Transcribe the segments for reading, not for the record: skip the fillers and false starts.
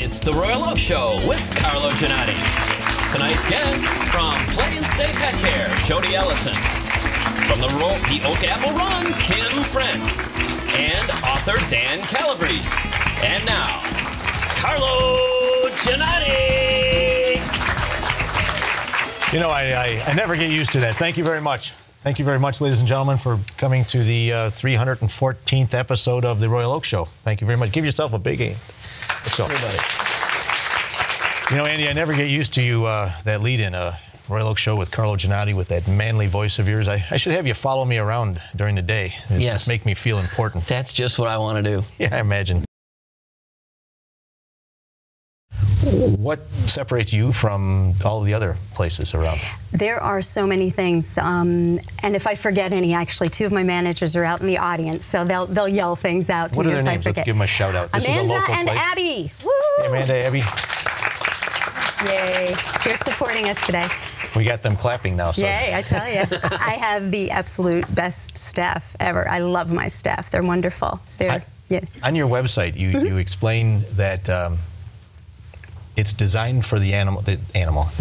It's the Royal Oak Show with Carlo Giannotti. Tonight's guests from Play and Stay Pet Care, Jodie Ellison. From the Oak Apple Run, Kim Frentz. And author Dan Calabrese. And now, Carlo Giannotti! You know, I never get used to that. Thank you very much. Thank you very much, ladies and gentlemen, for coming to the 314th episode of the Royal Oak Show. Thank you very much. Give yourself a big hand. Let's go. Everybody. You know, Andy, I never get used to you, that lead-in, Royal Oak Show with Carlo Giannotti with that manly voice of yours. I should have you follow me around during the day. Yes. Make me feel important. That's just what I want to do. Yeah, I imagine. What separates you from all the other places around? There are so many things, and if I forget any, actually, two of my managers are out in the audience, so they'll yell things out to What me are their if I names? forget. Let's give them a shout out. This Amanda is a local and place. Abby. Woo! Hey, Amanda, Abby. Yay! They're supporting us today. We got them clapping now. So. Yay! I tell you, I have the absolute best staff ever. I love my staff. They're wonderful. On your website, you explain that. It's designed for the animal.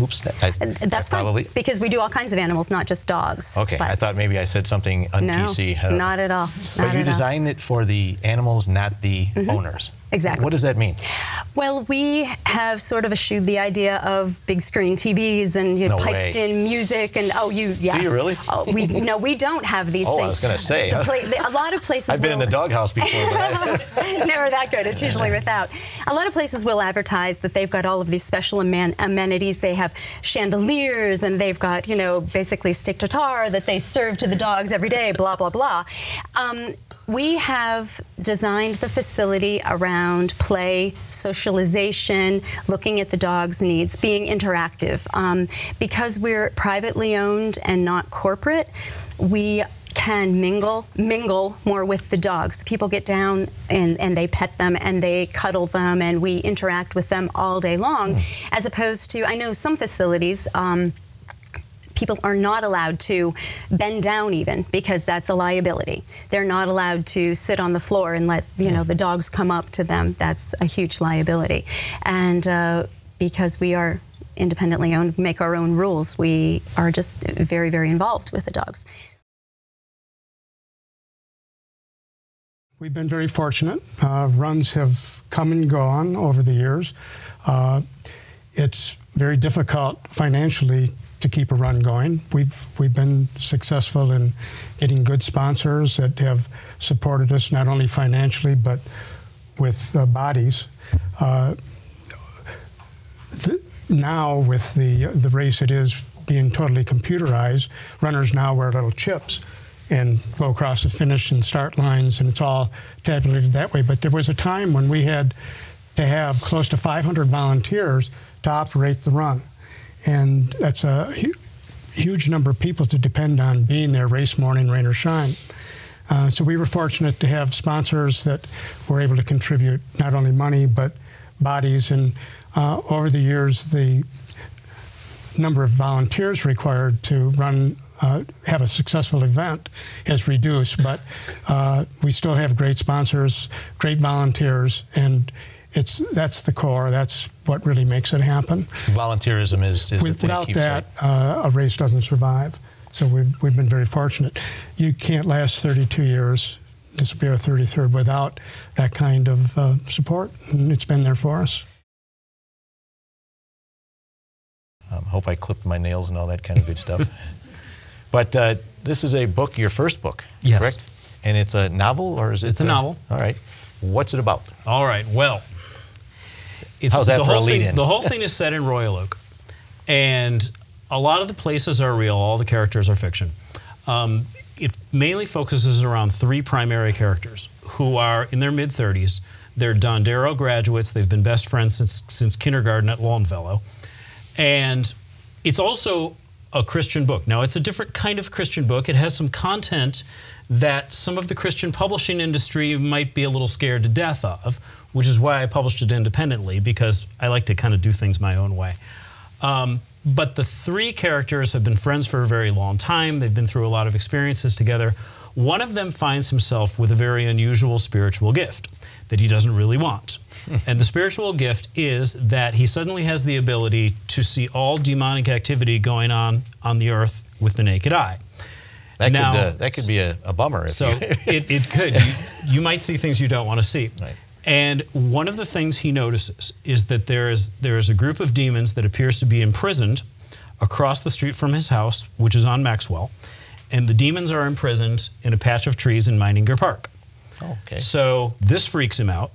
Oops, that's probably fine, because we do all kinds of animals, not just dogs. Okay, I thought maybe I said something un-PC. No, not at all. But you designed it for the animals, not the owners. Exactly. What does that mean? Well, we have sort of eschewed the idea of big screen TVs and piped in music and Do you really? Oh, no, we don't have these things. I was going to say. A lot of places. I've been in the doghouse before. But never that good. It's usually without. A lot of places will advertise that they've got all of these special amenities. They have chandeliers and they've got basically stick tartare that they serve to the dogs every day. Blah blah blah. We have designed the facility around play, socialization, looking at the dog's needs, being interactive. Because we're privately owned and not corporate, we can mingle more with the dogs. The people get down and they pet them and they cuddle them and we interact with them all day long, as opposed to, I know some facilities, people are not allowed to bend down even, because that's a liability. They're not allowed to sit on the floor and let the dogs come up to them. That's a huge liability. And because we are independently owned, make our own rules, we are just very, very involved with the dogs. We've been very fortunate. Runs have come and gone over the years. It's very difficult financially to keep a run going. We've been successful in getting good sponsors that have supported us not only financially but with bodies. Now with the race, it is being totally computerized. Runners now wear little chips and go across the finish and start lines, and it's all tabulated that way. But there was a time when we had to have close to 500 volunteers to operate the run. And that's a huge number of people to depend on being there race morning, rain or shine. So we were fortunate to have sponsors that were able to contribute not only money, but bodies. And over the years, the number of volunteers required to run, have a successful event has reduced. But we still have great sponsors, great volunteers, and that's the core. That's what really makes it happen. Volunteerism is the thing Without that keeps that, a race doesn't survive. So we've been very fortunate. You can't last 32 years. This will be our 33rd without that kind of support, and it's been there for us. Hope I clipped my nails and all that kind of good stuff. But this is a book, your first book, yes. Correct? And it's a novel, or is it? It's a novel. All right. What's it about? All right. Well, how's that for a lead-in? The whole thing is set in Royal Oak, and a lot of the places are real. All the characters are fiction. It mainly focuses around three primary characters who are in their mid-30s. They're Dondero graduates. They've been best friends since kindergarten at Longfellow. And it's also a Christian book. Now, it's a different kind of Christian book. It has some content that some of the Christian publishing industry might be a little scared to death of, which is why I published it independently, because I like to kind of do things my own way. But the three characters have been friends for a very long time. They've been through a lot of experiences together. One of them finds himself with a very unusual spiritual gift that he doesn't really want. And the spiritual gift is that he suddenly has the ability to see all demonic activity going on the earth with the naked eye. That could be a bummer. It could. You might see things you don't want to see. Right. And one of the things he notices is that there is a group of demons that appears to be imprisoned across the street from his house, which is on Maxwell. And the demons are imprisoned in a patch of trees in Meininger Park. Okay. So this freaks him out.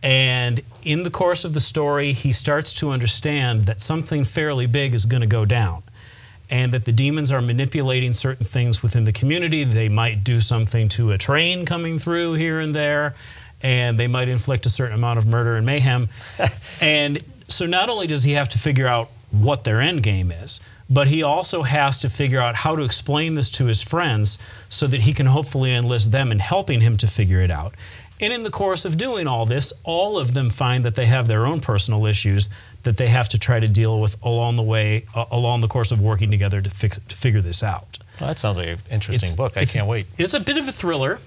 And in the course of the story, he starts to understand that something fairly big is going to go down, and that the demons are manipulating certain things within the community. They might do something to a train coming through here and there, and they might inflict a certain amount of murder and mayhem. And so not only does he have to figure out what their end game is, but he also has to figure out how to explain this to his friends so that he can hopefully enlist them in helping him to figure it out. And in the course of doing all this, all of them find that they have their own personal issues that they have to try to deal with along the course of working together to figure this out. Well, that sounds like an interesting book. I can't wait. It's a bit of a thriller.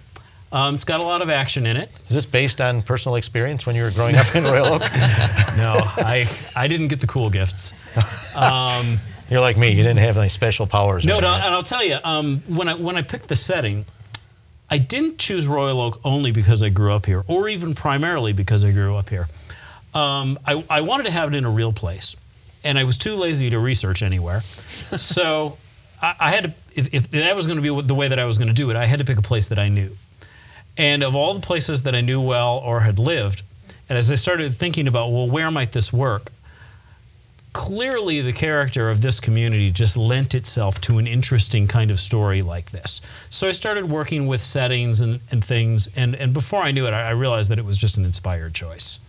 It's got a lot of action in it. Is this based on personal experience when you were growing up in Royal Oak? No, I didn't get the cool gifts. You're like me. You didn't have any special powers. No, and I'll tell you, when I picked the setting, I didn't choose Royal Oak only because I grew up here, or even primarily because I grew up here. I wanted to have it in a real place, and I was too lazy to research anywhere. So I had to, if that was going to be the way that I was going to do it, I had to pick a place that I knew. And of all the places that I knew well or had lived, and as I started thinking about, well, where might this work? Clearly, the character of this community just lent itself to an interesting kind of story like this. So I started working with settings and things, and before I knew it, I realized that it was just an inspired choice.